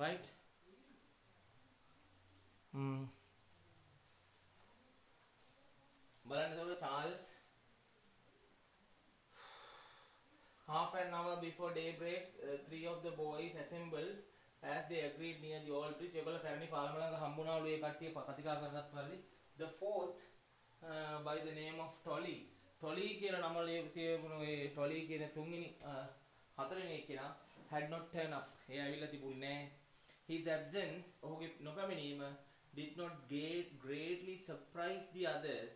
right? බලන්න එතකොට Charles half an hour before daybreak, three of the boys assembled as they agreed near the old bridge. ඒගොල්ලෝ පැරණි පාලම ළඟ හම්බුණාලු ඒ කට්ටිය කතිකා කරනත් පරිදි. The fourth by the name of Tolly. Tolly කියලා නම තියුණු ඒ Tolly කියන තුන්වෙනි හතරවෙනි එක්කෙනා had not turned up. ඒ ඇවිල්ලා තිබුණේ නැහැ. His absence, ඔහුගේ නොපැමිණීම did not greatly surprise the others.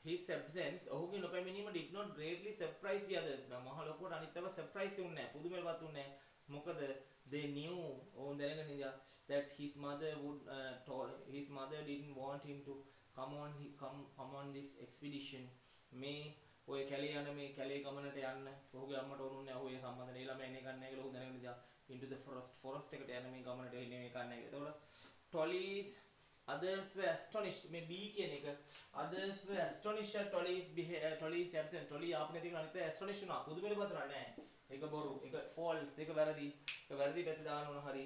His absence, ඔහුගේ නොපැමිණීම did not greatly surprise the others. මහ ලොකුවට අනිත් ඒවා surprise වුන්නේ නැහැ. පුදුමයටපත් වුන්නේ නැහැ. මොකද they knew ඔවුන් දැනගෙන ඉඳලා that his mother didn't want him to come on this expedition. මේ ඔය කැලේ යන මේ කැලේ ගමනට යන්න ඔහුගේ අම්මට ඕනුන්නේ ඔහු ඒ සම්බන්ධ නේ ළමයි එන්නේ කන්නේ කියලා ඔහු දැනගෙන ඉඳලා into the forest එකට යන මේ ගමනට එන්නේ මේ කන්නේ. එතකොට Tolly's others were astonished. මේ B කියන එක others were astonished at Tolly's absence. Tolly ආපනේ තියෙන අනිත් astonished වුණා. පුදුමෙලපත් වුණා නෑ. ඒක බොරු, ඒක false, ඒක වැරදි. ඒක වැරදි පැත්ත දාන්න ඕන හරි.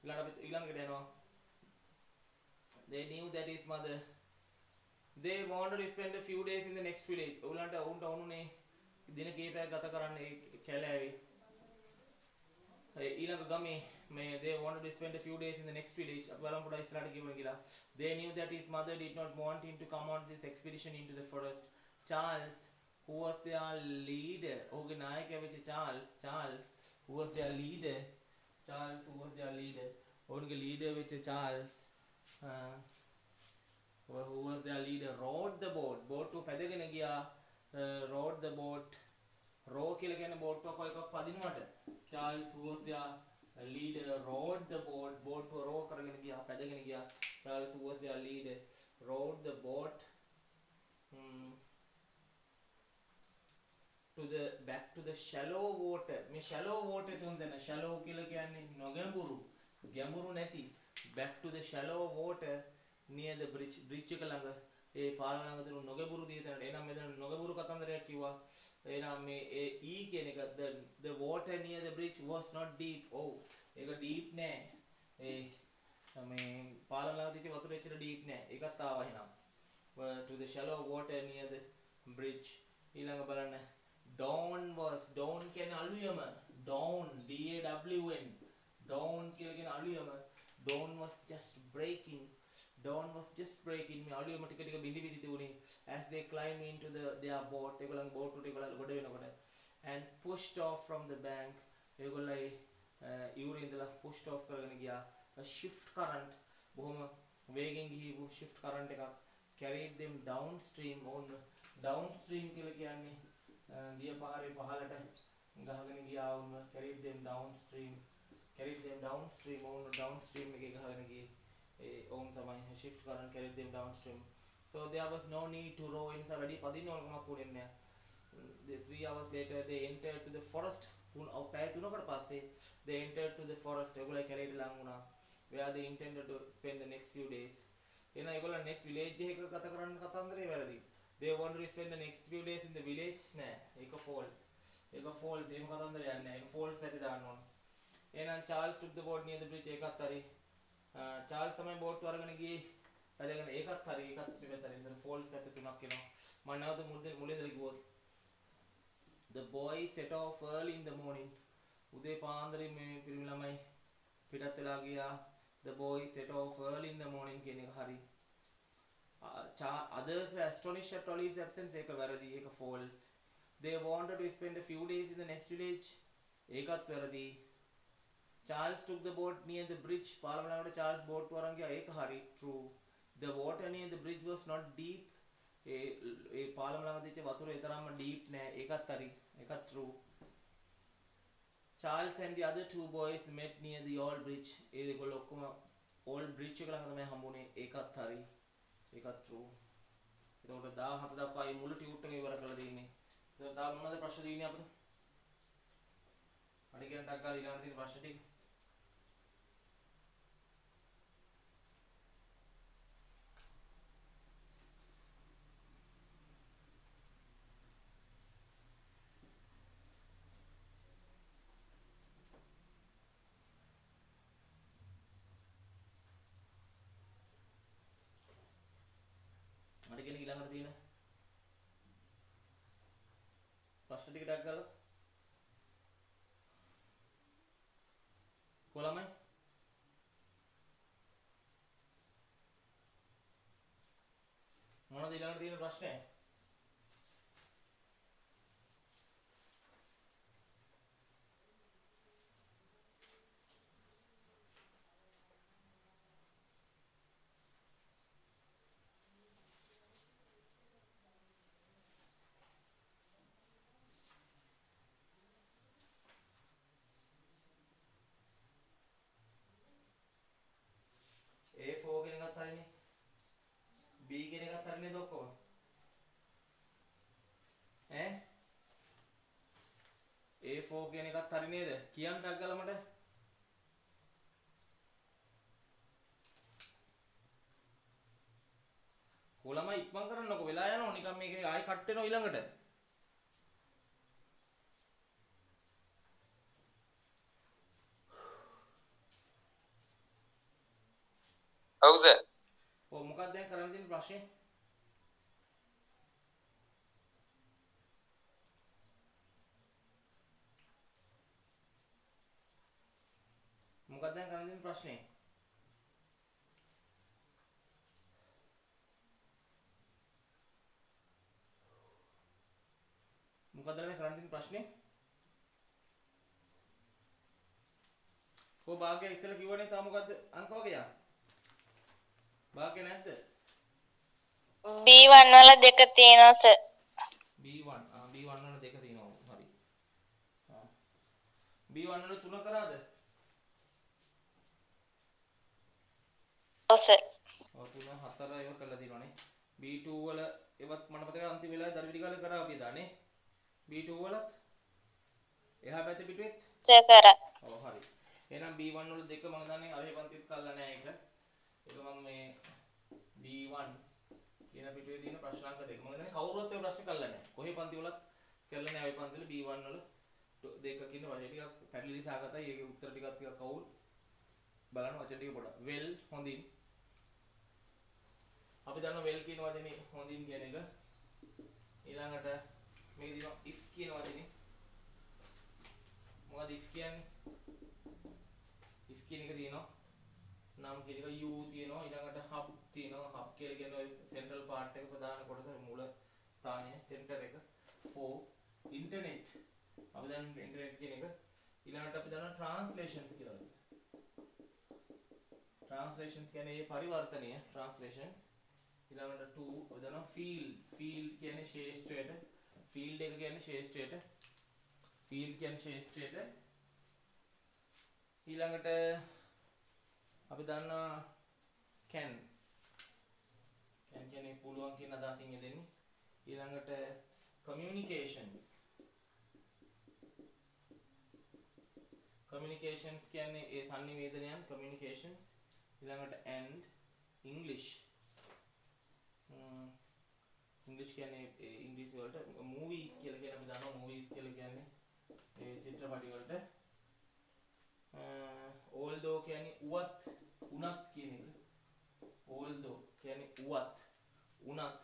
ඊළඟට යනවා. They knew that his mother. They wanted to spend a few days in the next village. ඔයගලන්ට ඕනුනේ දින කීපයක් ගත කරන්න ඒ කැලෑවේ. ඊළඟ ගමේ මේ they wanted to spend a few days in the next village. අපි බලමු පොඩ්ඩක් ඉස්සරහට කියමු කියලා. They knew that his mother did not want him to come on this expedition into the forest. Charles, who was their leader, ඔහුගේ නායකයා වෙච්ච Charles, who was their leader, ඔවුන්ගේ leader වෙච්ච Charles, who was their leader, rowed the boat. boat එක පැදගෙන ගියා. rowed the boat. row කියලා කියන්නේ boat එක එකක් පදිනවට. Charles, who was their leader, rowed the boat. boat එක row කරගෙන ගියා, පැදගෙන ගියා. Charles, who was their leader, rowed the boat back to the shallow water. මේ shallow water තුන් දෙන shallow කියලා කියන්නේ නොගැඹුරු, ගැඹුරු නැති. back to the shallow water near the bridge එක ළඟ ඒ පාල ළඟ තියෙන නොගැඹුරු දිය තැනට. එහෙනම් මෙතන නොගැඹුරු කතන්දරයක් කිව්වා. එහෙනම් මේ ඒ E කියන එක the water near the bridge was not deep. ඔව් ඒක deep නෑ. ඒ මේ පාල ළඟ තියෙන වතුර එච්චර deep නෑ. ඒකත් ආවා එහෙනම්. to the shallow water near the bridge. ඊළඟ බලන්න dawn කියන්නේ අලුයම. dawn DAWN කියලා කියන අලුයම. dawn was just breaking. මේ අලුයම ටික ටික බිඳි තිබුණේ as they climb into their boat. ඒගොල්ලන් boat උඩ ඒගොල්ලන් ගොඩ වෙනකොට and pushed off from the bank. ඒගොල්ලයි ඉවුරේ ඉඳලා pushed off කරගෙන ගියා. a shift current බොහොම වේගෙන් ගිහපු shift current එකක් carried them downstream. downstream කියලා කියන්නේ දිය පාරේ පහළට ගහගෙන ගියා වුණ carried them downstream downstream එකේ ගහගෙන ගියේ ඔවුන් තමයි shift current carried them downstream. So there was no need to row. in වැඩි පදින්න ඕනකමක් උනේ නැහැ. 3 hours later they entered to the forest. පැය 3කට පස්සේ they entered to the forest. ඒගොල්ලෝ කැලේට ලං වුණා. where they intended to spend the next few days. එහෙනම් ඒගොල්ලෝ next village එකක ගත කරන්න කතන්දරේ වැරදි. they wanted to spend the next few days in the village. නෑ ඒක false. එහෙම කතන්දරයක් නෑ. ඒක false පැත්තේ දාන්න ඕන. එහෙනම් Charles took the boat near the bridge. ඒකත් හරි. Charles තමයි boat අරගෙන ගියේ. පැදගෙන ඒකත් හරි. ඒකත් පිටතරින් ඉතින් false පැත්ත තුනක් එනවා. මම නැවත මුලින්දලා කිව්වොත් the boys set off early in the morning. උදේ පාන්දරින් මේ පිරිමි ළමයි පිටත් වෙලා ගියා. the boys set off early in the morning කියන එක හරි. others were astonished at Tolly's absence. ඒක වැරදි. ඒක false. they wanted to spend a few days in the next village. ඒකත් වැරදි. Charles took the boat near the bridge. පාලම ළඟට Charles boat එක අරන් ගියා. ඒක හරි. true. the water near the bridge was not deep. ඒ පාලම ළඟ තියෙච්ච වතුර ඒ තරම්ම deep නෑ. ඒකත් හරි. ඒකත් true. Charles and the other two boys met near the old bridge. ඒගොල්ලෝ ඔක්කොම old bridge එක ළඟ තමයි හම්බුනේ. ඒකත් හරි. ඒකත් true. එතකොට 17 දක්වා මේ මුළු ටියුට් එක ඉවර කරලා දෙන්නේ. එතකොට තාම මොනවද ප්‍රශ්න තියෙන්නේ අපිට? අනිත් කෙනෙක් ඩක් ගාලා ඊළඟට තියෙන ප්‍රශ්න ටික මට කියන ඊළඟට තියෙන ප්‍රශ්න ටික ටක් ගාලා කොළමයි මොනවද ඊළඟට තියෙන ප්‍රශ්නේ? A4 කියන එකත් හරිනේ. B කියන එකත් හරිනේ ඔක්කොම. ඈ A4 කියන එකත් හරි නේද? කියන්න ටක් ගාලා මට. කොළම ඉක්මන් කරන්නකො වෙලා යනවා නිකන් මේක ආයි කට් වෙනවා ඊළඟට. ඔව් සර්. ඔව් මොකක්ද දැන් කරන්න තියෙන ප්‍රශ්නේ? මොකක්ද දැන් කරන්න තියෙන ප්‍රශ්නේ? මොකක්ද මේ කරන්න තියෙන ප්‍රශ්නේ? කො භාග්‍ය ඉස්සෙල්ලා කිව්වනේ තා මොකද්ද අංක වගේ යා? භාග්‍ය නැද්ද? B1 වල දෙක තියෙනවා සර්. B1 B1 වල දෙක තියෙනවා හරි. B1 වල තුන කරාද? ඔව් සර්. ඔව් තුන හතර ඒව කරලා තියෙනවානේ. B2 වල ඒවත් මට මතකයි අන්තිම වෙලාවේ දරවිඩි කාලේ කරා අපි දානේ. B2 වලත් එහා පැත්තේ පිටුවෙත් සර් කරා. ඔව් හරි. එහෙනම් B1 වල දෙක මම දන්නේ අරේ පන්තිත් කල්ලා නෑ ඒක. ඒක මම මේ B1 කියන පිටුවේ තියෙන ප්‍රශ්නාංක දෙක. මම දන්නේ කවුරුවත් ඒ ප්‍රශ්නේ කල්ලා නෑ. කොහේ පන්ති වලත් කරලා නෑ ওই පන්ති වල B1 වල දෙක කියන වචන ටිකක් පැටලිලි සාගතයි. ඒකේ උත්තර ටිකක් කවුල් බලන්න වචන ටික පොඩක්. well හොඳින්. අපි දන්නවා well කියන වචනේ හොඳින් කියන එක. ඊළඟට මේක දිනවා if කියන වචනේ. මොකද if කියන්නේ? if කියන එක තියෙනවා. නම් කියන එක you තියෙනවා. ඊළඟට hub තියෙනවා. hub කියලා කියන්නේ ඔය central part එක ප්‍රධාන කොටස මූල ස්ථානය center එක. for internet. අපි දන්නවා internet කියන එක. ඊළඟට අපි දන්නවා translations කියලා. translations කියන්නේ ඒ පරිවර්තනය translations. ඊළඟට to අපි දන්නවා field කියන්නේ ශේෂ්ත්‍රයට. field එක කියන්නේ ශේෂ්ත්‍රයට. field කියන්නේ ශේෂ්ත්‍රයට. ඊළඟට අපි දන්නවා can කියන්නේ පුළුවන් කියන අදහසින් යෙදෙන්නේ. ඊළඟට communications කියන්නේ ඒ sannivedanayan communications. ඊළඟට and English කියන්නේ ඉංග්‍රීසි වලට movies කියලා කියන අපි දන්නවා movies කියලා කියන්නේ ඒ චිත්‍රපටි වලට although කියන්නේ උවත් කියන එක although කියන්නේ උනත්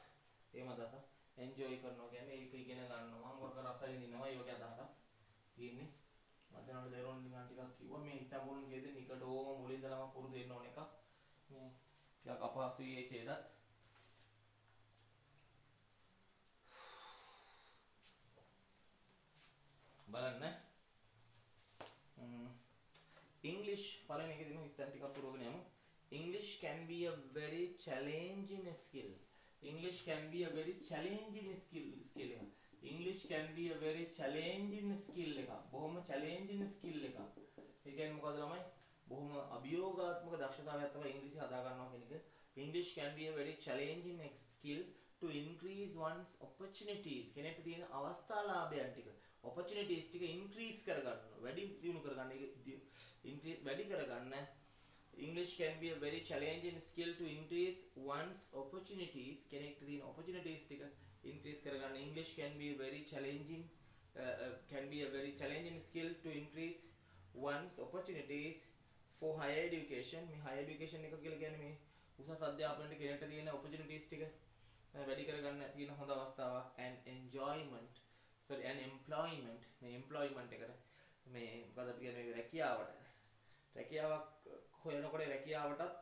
එහෙම අදහස enjoy කරනවා කියන්නේ ඒක ඉගෙන ගන්නවා මොකක් රස විඳිනවා ඒ වගේ අදහසක් තියෙන්නේ වචන වල දේරොන් නිකන් ටිකක් කිව්වා මේ ඉස්තාම්බුල් කියේදී නිකටෝම මුලින්දලම පුරුදු වෙන්න ඕන එකක් මේ ටිකක් අපහසුයි ඒ ඡේදත් බලන්න English පළවෙනි එකේ තියෙන විස්තර ටිකක් පුරවගෙන යමු English can be a very challenging skill English can be a very challenging skill එක English can be a very challenging skill එක බොහොම challenging skill එක ඒ කියන්නේ මොකද ළමයි බොහොම අභියෝගාත්මක දක්ෂතාවයක් තමයි ඉංග්‍රීසි හදා ගන්නවා කියන එක English can be a very challenging skill to increase one's opportunities කෙනෙක්ට තියෙන අවස්ථා ලාභයන් ටික opportunities ටික increase කරගන්න වැඩි දියුණු කරගන්න increase වැඩි කරගන්න English can be a very challenging skill to increase one's opportunities කෙනෙක්ට තියෙන opportunities ටික increase කරගන්න English can be a very challenging skill to increase one's opportunities for higher education මේ higher education එක කියලා කියන්නේ මේ උසස් අධ්‍යාපනයේ කෙනෙක්ට තියෙන opportunities ටික වැඩි කරගන්න තියෙන හොඳ අවස්ථාවක් and enjoyment sorry and employment මේ employment එකට මේ මොකද අපි කියන්නේ රැකියාවක් හොයනකොට රැකියාවටත්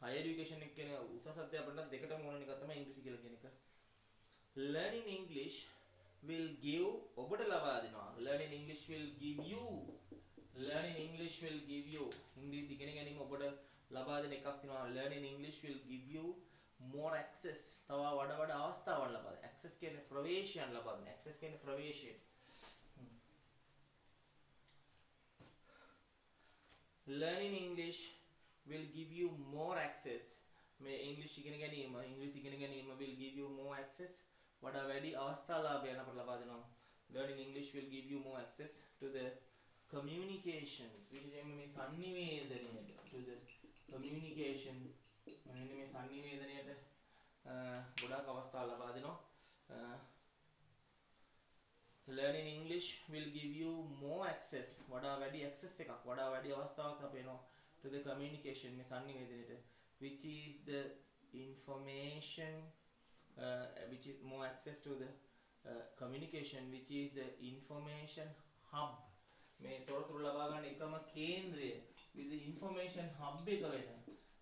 higher education එක කියන උසස් අධ්‍යාපනයත් දෙකටම ඕන එක තමයි ඉංග්‍රීසි කියලා කියන එක. Learning English will give ඔබට ලබා දෙනවා. Learning English will give you ඉංග්‍රීසි ඉගෙන ගැනීම ඔබට ලබා දෙන එකක් තියෙනවා. Learning English will give you more access තව වඩා අවස්ථාවන් ලබා දෙන. access කියන්නේ ප්‍රවේශයන් ලබා දෙන. access කියන්නේ ප්‍රවේශය. Learning English will give you more access මේ ඉංග්‍රීසි ඉගෙන ගැනීම will give you more access වඩා වැඩි අවස්ථා ලාභයන් අපට ලබා දෙනවා. Learning English will give you more access to the communications විශේෂයෙන්ම මේ sannivedanayata to the communication මෙන්න මේ sannivedanayata ගොඩාක් අවස්ථා ලබා දෙනවා. Learning English will give you more access වඩා වැඩි access එකක් වඩා වැඩි අවස්ථාවක් අපේනවා to the communication මේ sannivedanayata which is the information which is more access to the communication which is the information hub මේ තොරතුරු ලබා ගන්න එකම කේන්ද්‍රය with the information hub එක වෙන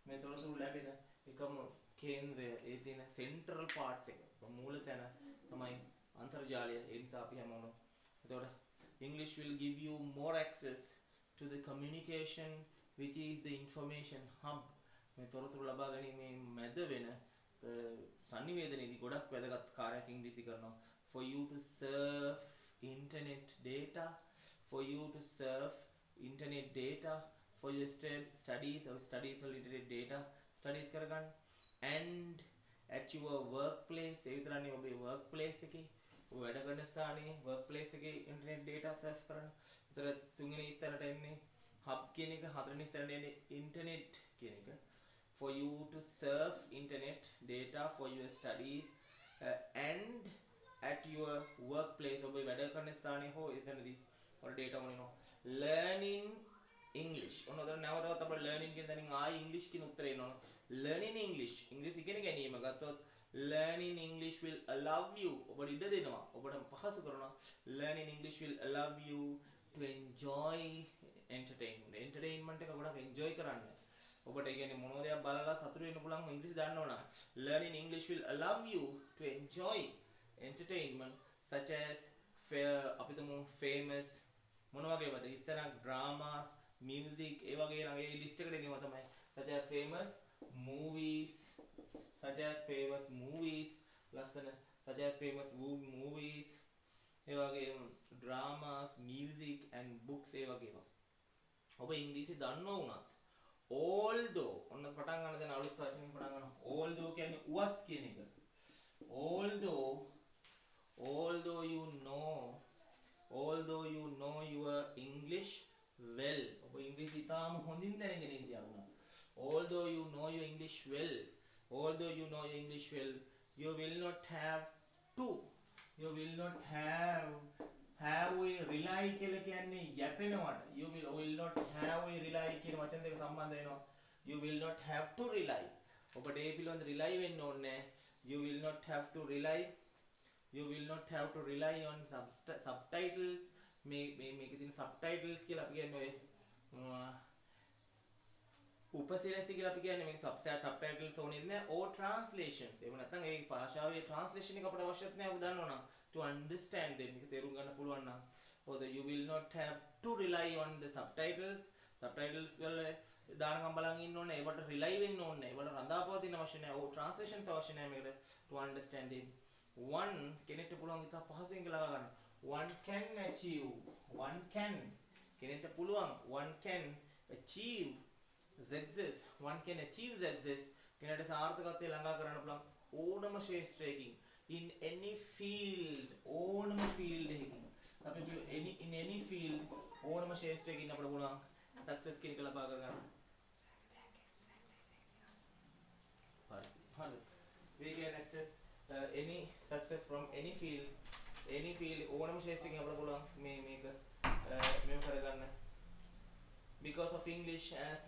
මේ තොරතුරු ලැබෙන එකම කේන්ද්‍රය ඒ තියෙන central part එක මූල තැන තමයි අන්තර්ජාලය. ඒ නිසා අපි හැමෝම එතකොට English will give you more access to the communication which is the information hub මේ තොරතුරු ලබා ගැනීමේ මැද වෙන sannivedanayේදී ගොඩක් වැදගත් කාර්යයක් ඉංග්‍රීසි කරනවා. For you to surf internet data for your studies or internet data studies කරගන්න and at your workplace ඒ විතරනේ ඔබේ workplace එකේ ඔබ වැඩ කරන ස්ථානයේ workplace එකේ internet data surf කරන්න. ඒතර තුන්වෙනි ස්ථානට එන්නේ hub කියන එක, හතරවෙනි ස්ථානට එන්නේ internet කියන එක. For you to surf internet data for your studies and at your workplace ඔබ වැඩ කරන ස්ථානයේ හෝ එතනදී ඔයාලා data මොනිනවා. Learning English ඔන්න උදේ නැවතත් අපේ learning කියන තැනින් ආයි English කියන උත්තරේ එනවා. Learning English ඉංග්‍රීසි ඉගෙන ගැනීම ගත්තොත් Learning English will allow you ඔබට ඉඩ දෙනවා ඔබට පහසු කරනවා. Learning English will allow you to enjoy entertainment එක ගොඩක් enjoy කරන්න. ඔබට ඒ කියන්නේ මොනෝ දෙයක් බලලා සතුටු වෙන්න පුළුවන් ඉංග්‍රීසි දන්න ඕන. Learning English will allow you to enjoy entertainment such as අපි තමු famous මොන වගේද ඉස්තරක් dramas music ඒ වගේ නගේ ලිස්ට් එකට එනවා තමයි. such as famous movies ලස්සන such as famous movies ඒ වගේ dramas music and books ඒ වගේම ඔබ ඉංග්‍රීසි දන්නව වුණත් although ඔන්න පටන් ගන්න දැන් අලුත් වචනකින් පටන් ගන්නවා. although කියන්නේ උවත් කියන එක. although you know your English well ඔබ ඉංග්‍රීසි තාම හොඳින් දැනගෙන ඉන්දියා වුණා. although you know your English well you will not have we rely කියලා කියන්නේ යැපෙනවට. you will not have we rely කියන වචන දෙක සම්බන්ධ වෙනවා. you will not have to rely ඔබට ඒ පිළිබඳ rely වෙන්න ඕනේ. you will not have to rely on subtitles මේකේ තියෙන subtitles කියලා අපි කියන්නේ උපසිරැසි කියලා අපි කියන්නේ මේක subtitles ඕනේ නැහැ. or translations එහෙම නැත්නම් ඒ භාෂාවේ translation එක අපිට අවශ්‍යත් නැහැ. ඔබ දන්නවනම් to understand them මේක තේරුම් ගන්න පුළුවන් නම් or you will not have to rely on the subtitles වල දානකම් බලන් ඉන්න ඕනේ. ඒවට rely වෙන්න ඕනේ. ඒවට රඳාපවතින අවශ්‍ය නැහැ. or translations අවශ්‍ය නැහැ මේකට to understand them. one කෙනෙක්ට පුළුවන් ඉතා පහසුවෙන් කියලා ගන්න. one can කෙනෙක්ට පුළුවන් one can achieve success කෙනෙක්ට සාර්ථකත්වය ළඟා කරන්න පුළුවන් ඕනම ශේෂ්ත්‍රයකින් in any field ඕනම field එකකින් අපි in any field ඕනම ශේෂ්ත්‍රයකින් අපිට පුළුවන් success කියන එක ලබා ගන්න. හරි we can access any success from any field ඕනම ශේෂ්ත්‍රයකින් අපිට පුළුවන් මේක කරගන්න. because of English as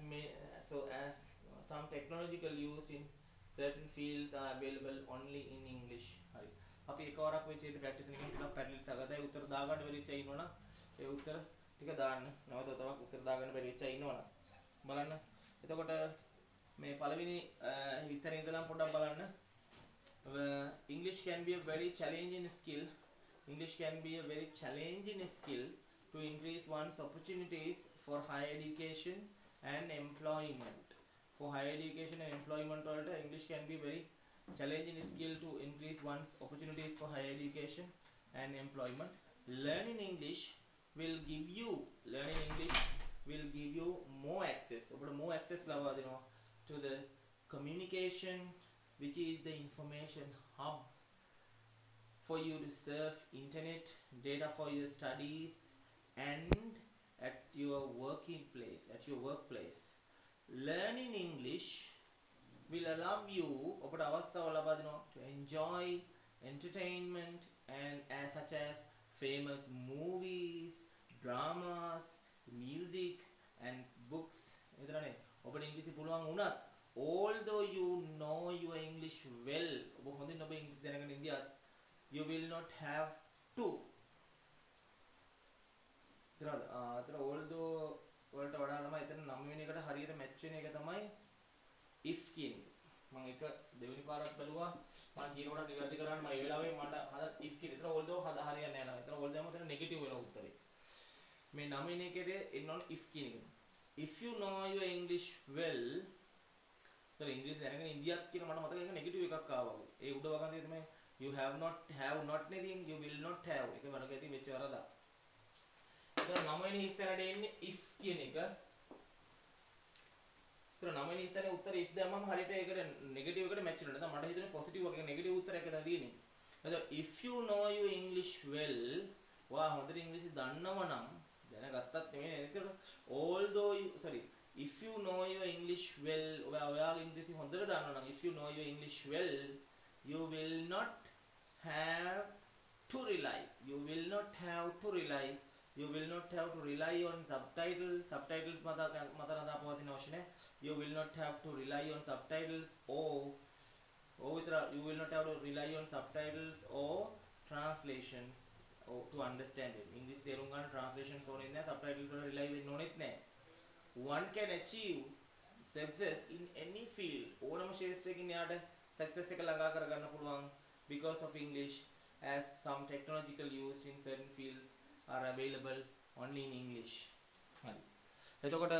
some technological used in certain fields are available only in English. හරි. අපි එකවරක් වෙච්ච ඉතින් ප්‍රැක්ටිස් එකකින් ටිකක් පැටලිස් සගතයි උත්තර දාගන්න බැරි වෙච්ච ඉන්නවනම් ඒ උත්තර ටික දාන්න. නැවත තවක් උත්තර දාගන්න බැරි වෙච්ච ඉන්නවනම් බලන්න. එතකොට මේ පළවෙනි විස්තරේ ඉඳලා පොඩ්ඩක් බලන්න. English can be a very challenging skill. English can be a very challenging skill to increase one's opportunities for higher education and employment. For higher education and employment, English can be very challenging skill to increase one's opportunities for higher education and employment. Learning English will give you more access. More access to the communication, which is the information hub for you to surf internet data for your studies and at your workplace. Learning English will allow you to enjoy entertainment and such as famous movies, dramas, music and books. Although you know your English well, you will not have to. Although වලට වඩා ළමයි එතන 9 වෙනි එකට හරියට match වෙන එක තමයි if කියන එක. මම එක දෙවෙනි පාරක් බැලුවා. මම කියනකොට නිවැරදි කරන්න මම ඒ වෙලාවේ මට අර if කියන. ඒතර although හරියන්නේ නැහැ නේද? ඒතර although යම එතන නෙගටිව් වෙන උත්තරේ. මේ 9 වෙනි එකේ එන්න ඕන if කියන එක. If you know your English well, ඒතර ඉංග්‍රීසි දැනගෙන ඉන්දියාත් කියන මට මතක ඒක නෙගටිව් එකක් ආවා. ඒ උඩ වගන්තිය තමයි you have not nothing, you will not have. ඒක වරක ඇති වෙච්ච වරදක්. तर 9 වෙනි ස්ථානට එන්නේ if කියන එක. तर 9 වෙනි ස්ථානේ උත්තර if දැම්මම හරියට ඒකට නෙගටිව් එකට මැච් වෙනවා. නැත්නම් මට හිතුනේ පොසිටිව් වගේ නෙගටිව් උත්තරයක් තමයි තියෙන්නේ. එතකොට if you know your English well, වා හොඳට ඉංග්‍රීසි දන්නවනම් දැනගත්තත් නෙමෙයි. එතකොට if you know your English well, ඔයාගේ ඉංග්‍රීසි හොඳට දන්නවනම් if you know your English well, you will not have to rely on subtitles මත නදා පවතින අවශ්‍ය නැහැ. You will not have to rely on subtitles or you will not have to rely on subtitles or translations or to understand it. English තේරුම් ගන්න translations ඕනෙත් නැහැ, subtitles වල rely වෙන්න ඕනෙත් නැහැ. One can achieve success in any field. ඕනම ක්ෂේත්‍රයකින් යාට success එක ළඟා කරගන්න පුළුවන් because of English, as some technological used in certain fields are available only in English. Right. එතකොට